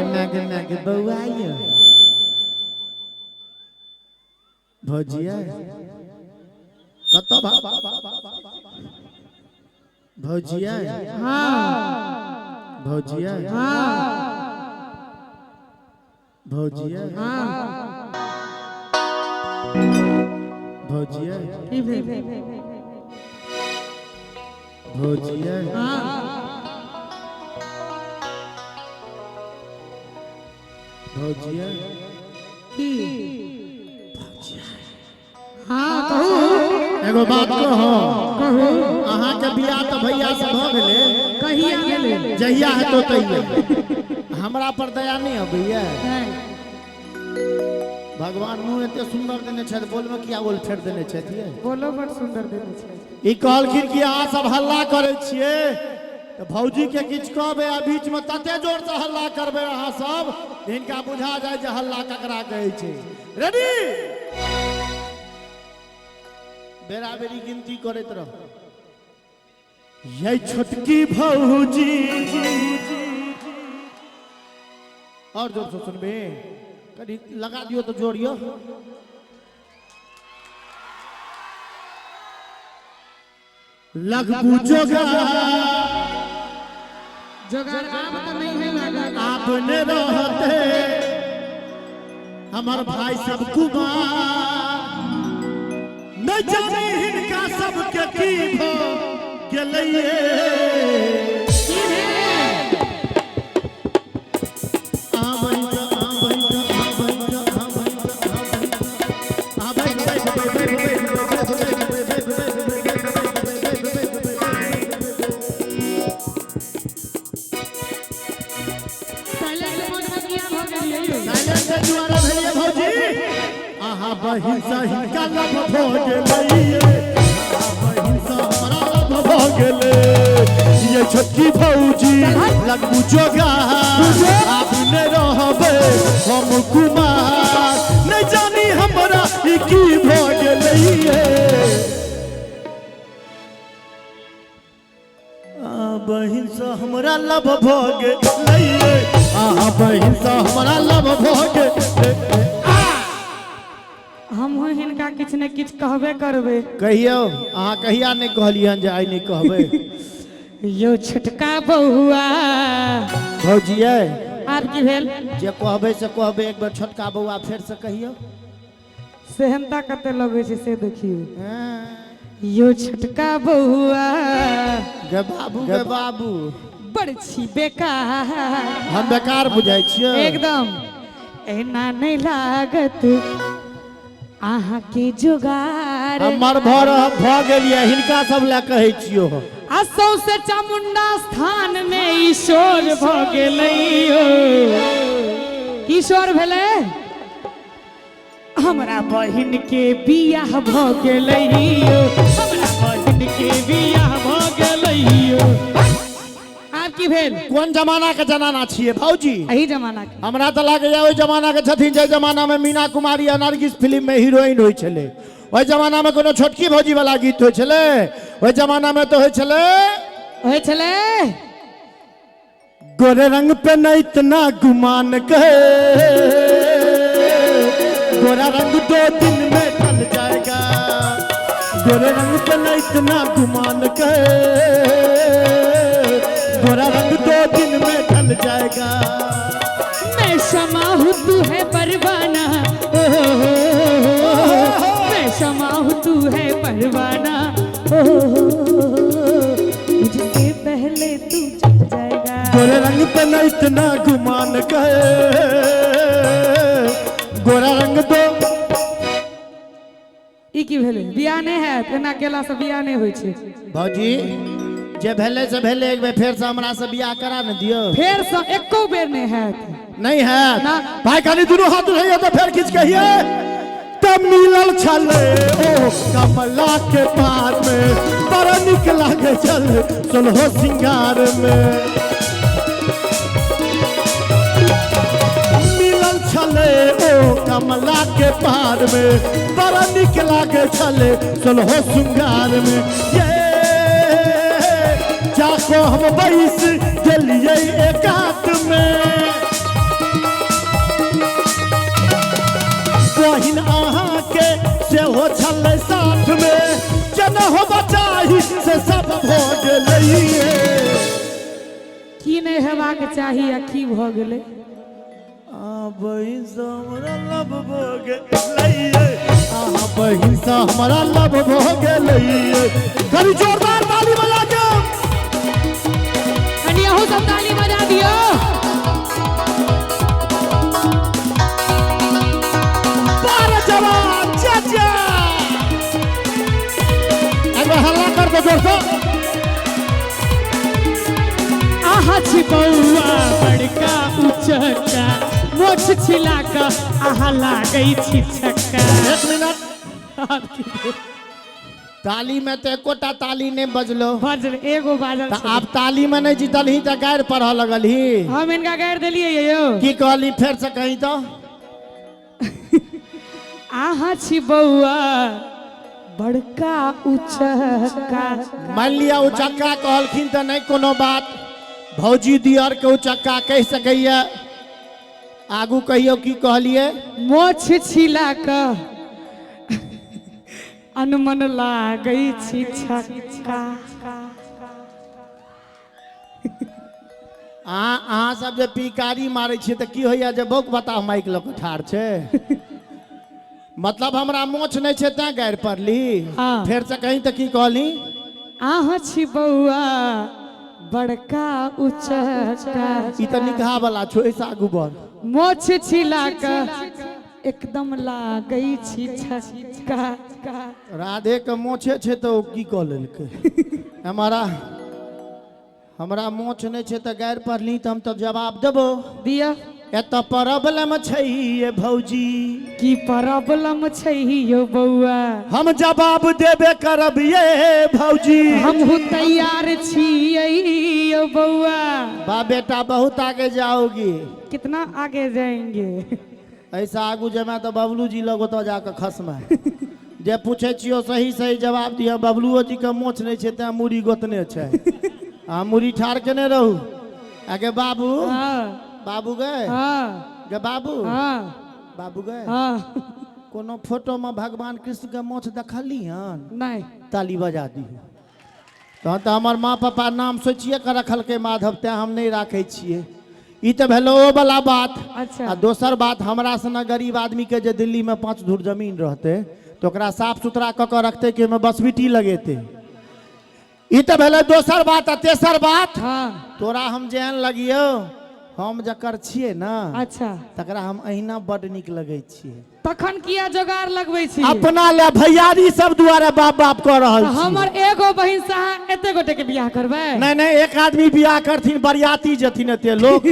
नाग बउआइयो भौजिया कत भौजिया हाँ भौजिया हाँ भौजिया हाँ भौजिया की भेल भौजिया हाँ भौजिया की हाँ कहू एगो बात कहो कहू अहाँ के बियाह तो भैया से भ गेले कहिया गेले जहिया है तो तैया हमरा पर दया नहीं है भैया भगवान मुंह एते सुंदर देने छे बोल में किया बोल फेर देने छे बोलो बड़ सुंदर देने छे ई कहलखिन कि अहाँ सब हल्ला करे छिए तो भौजी के किछ कहबे आ बीच में तते जोर से हल्ला करबे अहाँ सब इनका बुझा जाए जे हल्ला ककरा कहै छै रेडी बेरा बेरी गिनती करैत रह ये छोटकी भौजी और जोर से सुनबे कभी लगा दियो तो जोड़ियो लगबू जोगा जोगाड़ आब तो नहीं है लगा आपने रहते हमार भाई सब कुमार न जाने हिनका सबके की भो गेलैये बहिन सही का लब हो गेलै बहिन सा हमारा लब हो गेलै ये छोटकी भौजी लगबू जोगा आप ने रहबे हम कुमार नहीं जानी हमरा ई की भ गेलै बहिन सा हमरा लब भ गेलै बहिन सा हमरा लब भ गेलै हम हिनका किछ ने किछ कहबे करबे कहियो अहाँ कहिया नहीं कहलियन जे आइ नहीं कहबे यो छोटका बउआ भौजिया आब की भेल जे कहबे से कहबे एक बार छोटका बउआ फेर से कहियो सेहनता कते लगे छै से देखियो यो छोटका बउआ गे बाबू बड़ छी बेकार हम बेकार बुझाई छियो एकदम एना नहीं लागत आहा के जोगार हमर भर भ गेलिए हिनका सब ले कहै छियो असौ से चामुंडा स्थान में ईश्वर भ गेलैयो ईश्वर भेले हमरा बहिन के बियाह भ गेलैयो हमरा बहिन के बियाह भ गेलैयो आब की भेल कोन जमाना के जनाना छिए भौजी एही जमाना के हमरा त लागे ओइ जमाना के छथिन जे जमाना में मीना कुमारी आ नरगिस फिल्म में हीरोइन होय छले ओइ जमाना में कोनो छोटकी भौजी वाला गीत होय छले ओइ जमाना में तो होय छले गोरे रंग पे न इतना गुमान कहे गोरा रंग 2 दिन में ढल जाएगा गोरे रंग पे न इतना गुमान कहे गोरा रंग 2 दिन में ढल जाएगा मैं क्षमा हूँ तू है परवाना मैं क्षमा हूँ तू है परवाना मुझसे पहले तू चल जाएगा गोरे रंग पे न इतना गुमान कहे गोरा रंग 2 ई की भेले बियाह नहीं है तेना केला से बियाह नहीं होय छे भौजी जे भेले से भेले एक बेर फेर से हमरा से बियाह करा न दियो फेर से एको बेर नहीं है नहीं है ना भाई खाली दोनों हाथ उठाइए तो फिर खींच कहिए तब मिलल छले ओ कमला के पार में बड़ा निक लागे चल सोलहो सिंगार में मिलल छले ओ कमला के पार में बड़ा निक लागे चले सोलहो सिंगार में ये जाको हम बैस गेलिए एकांत में लभ भ गेलैये की नहीं हेबाक चाही आ की भ गेलै बहिन से हमरा लभ भ गेलैये बहिन से हमरा लभ भ गेलैये कभी जोरदार ताली बजा के कनी अहू सब ताली बजा दियो बार जवान चाचा अरे हल्ला कर दो जोर से आहा छी बौआ बड़का उचका मोछ छिला का आहा लागई छी छक्का 1 मिनट ताली में तो एकोटा ताली नहीं बजलो बजल एगो बाजल तो आप ताली में नहीं जीतल ही तो गायर पढ़ लगल ही हम इनका गायर दिलिए यो की कहली फिर से कहीं तो आहा छी बौआ बड़का उचका मान लिया उचक्का कहलखिन तो नहीं कोनो बात भौजी दियर के उचक्का कह सकैया आगू कहियो की कहलिए मोछ छिला का अनमन लागई छी छक्का अहाँ सब जे पिकारी मारे छियै तऽ की होइया जे बौक बता माइक लऽ के ठाढ़ छै मतलब हमरा मोछ नहीं छै तैं गायर पड़ली हाँ। फेर से कहीं तऽ की कहली आहा छी बौआ बड़का उचका ई तऽ निकाह वाला छो ऐसा आगू बढ़ मोछ छिला का एकदम लागई छी छक्का राधे के मोछे छै तऽ ओ की कह लेलकै हमरा मोछ नहीं छै तऽ गायर पड़ली तऽ हम तऽ जवाब देबो दिया एतऽ प्रॉब्लम छै ये भौजी की प्रॉब्लम छै यो बौआ हम जवाब देबे करब ये भौजी हमहू तैयार छियै यो बौआ बा बेटा बहुत आगे जाओगी कितना आगे जाएंगे ऐसा आगू जमा तो बबलू जी लोग तो जाकर खसमा जे पूछे छियो सही सही जवाब दिया बबलुओ जी के मोछ नहीं छै तें मुड़ी गोतने छै आ मुड़ी ठाड़ केने रहू आगे बाबू हाँ बाबू गए हाँ गे बाबू हाँ बाबू गए हाँ कोनो फोटो में भगवान कृष्ण के मोछ देखली हन नहीं ताली बजा दी तो हमार माँ पापा नाम सोचिए के रखल के माधव ते हम नहीं राखे छिए ई तो भेलो ओ वाला बात अच्छा आ दोसर बात हमरा सना गरीब आदमी के जे दिल्ली में 5 धूर जमीन रहते तो ओकरा साफ सुथरा क के रखते कि में बसबिटी लगेते ई तो भेलो दोसर बात आ तेसर बात हाँ तोरा हम जेहन लगियो हम जकर छिए ना अच्छा तकरा हम अहिना बड निक लगै छिए तखन किया जोगार लगबै छी अपना ले भैयारी सब दुआरे बाप बाप कह रहल छी हमर एगो बहिन से अहाँ एते गोटे के बियाह करबै नहीं नहीं एक आदमी बियाह करथिन बरियाती जथिन एते लोग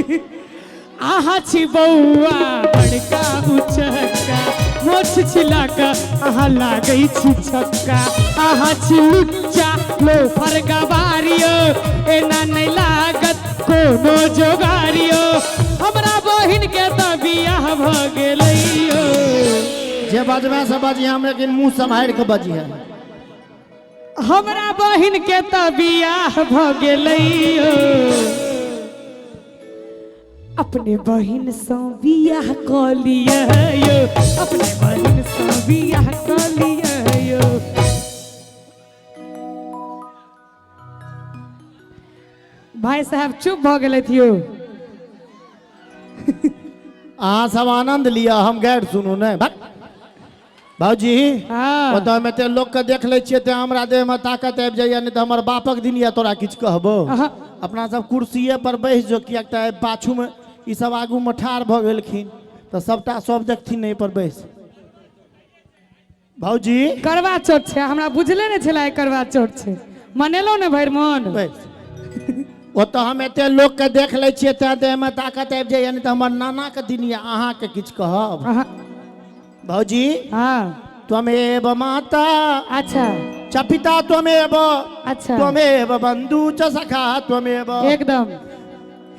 आहा छी बौआ बड़का उचका मोछ छिला का आहा लागई छी छक्का आहा छी लुच्चा लो फरगवारियो एना नहीं लागत कोनो जोगारियो हमरा बहिन के त बियाह भ गेलैयो जे बजबे से बजी हम लेकिन मुंह संभाल के बजी है हमरा बहिन के त बियाह भ गेलैयो अपने बहिन से बियाह क लियो अपने बहिन से बियाह क लियो भाई साहब चुप भ गेले थियो अहाँ सब आनंद लिया हम गैर सुनू नहीं भाजी हाँ ओतऽ में ते लोग के देख ले छिए ते हमरा देह में ताकत आबि जाइए नहीं तो हमर बापक दिन या तोरा किछ कहबो अहाँ अपना सब कुर्सीए पर बैस जो कि एकटा पाछू में ई सब आगू में ठाढ़ भ गेलखिन तो सबटा सब देखथिन नहीं पर बैस भौजी करवा चौथ छै हमरा बुझले नहीं छला करवा चौथ छै मनेलो ने भरि मन बैस ओतऽ हम एते लोग के देख ले छिए ते देह में ताकत आबि जाइए नहीं तो हमर नाना के दिन या अहाँ के किछ कहब अहाँ भौजी हाँ त्वमेव माता अच्छा च पिता त्वमेव अच्छा त्वमेव बंधु च सखा त्वमेव एकदम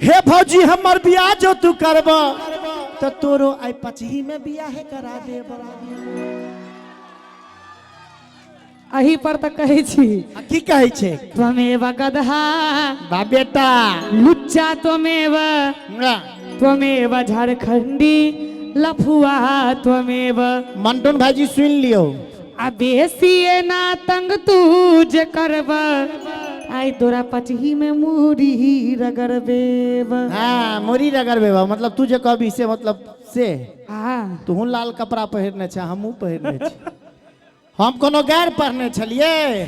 हे भौजी हमर बियाह जो तू करब तो तोरो आई पचही में बियाह करा देब अही पर त कहै छी आ की कहै छै त्वमेव गदहा बा बेटा लुच्चा त्वमेव त्वमेव झारखंडी लफुआ त्वमेव मंटून भाईजी सुन लियो आ बेसी ना तंग तू जे करब आई तोरा पचही में मुरी रगड़ बेब। हाँ मुरी रगड़ बेबा मतलब तू जे कहबी से मतलब से हाँ तू लाल कपड़ा पहिरने छ हमहू पहिरने छी हम कोनो गैर पढ़ने छलिए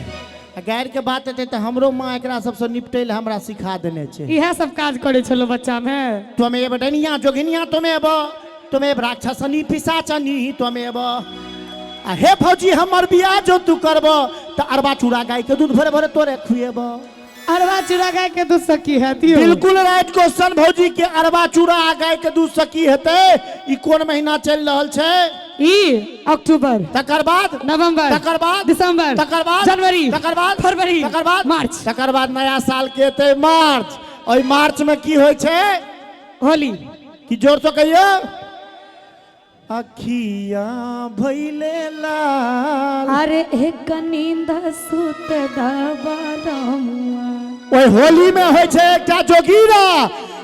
गैर के बात एते त हमरो माँ एकरा सबसे निपटे ले हमरा सिखा देने छै इहे सब काज करे छलो बच्चा में। त्वमेव डनिया जोगिनिया त्वमेव राक्षसनी पिशाचनी त्वमेव आ हे फौजी हमर बियाह जो तू करबो त अरबा चूड़ा गाय के दूध भरे भरे तोरे खुएबो। अरबा चूड़ा गाय के दूध से की हेती? बिल्कुल राइट क्वेश्चन भौजी के अरबा चूड़ा आ गाय के दूध से की हेते? ई कोन महीना चल रहल छै? ई अक्टूबर, तकर बाद नवंबर, तकर बाद दिसंबर, तकर बाद जनवरी, तकर बाद फरवरी, तकर बाद मार्च, तकर बाद नया साल के एते मार्च। ओई मार्च में की होय छै? होली। कि जोर से कहियो अखिया भइले लाल। अरे एक नींद सुत दबरमुआ। ओए होली में होय छै एकटा जोगीरा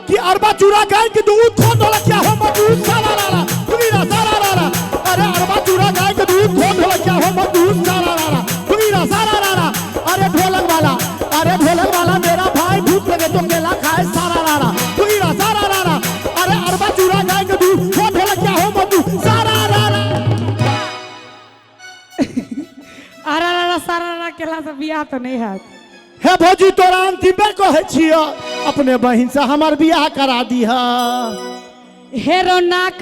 कि अरबा चूड़ा गाय के दूध खोन होला क्या हो मधुर सारा लाला तुमीरा सारा लाला। अरे अरबा चूड़ा गाय के दूध खोन होला क्या हो मधुर सारा लाला तुमीरा सारा लाला। अरे ढोलक वाला मेरा भाई भूख लगे तो केला खाए सारा लाला तुमीरा सारा लाला। अरे अरबा चूड़ा गाय के दूध खोन होला क्या हो मधुर सारा लाला। अरे सारा केला से बियाह तो नहीं है। हे भौजी तोरा अंतिम बेर कहै छियो अपने बहिन से हमर बियाह करा दीहा। हेरो नाक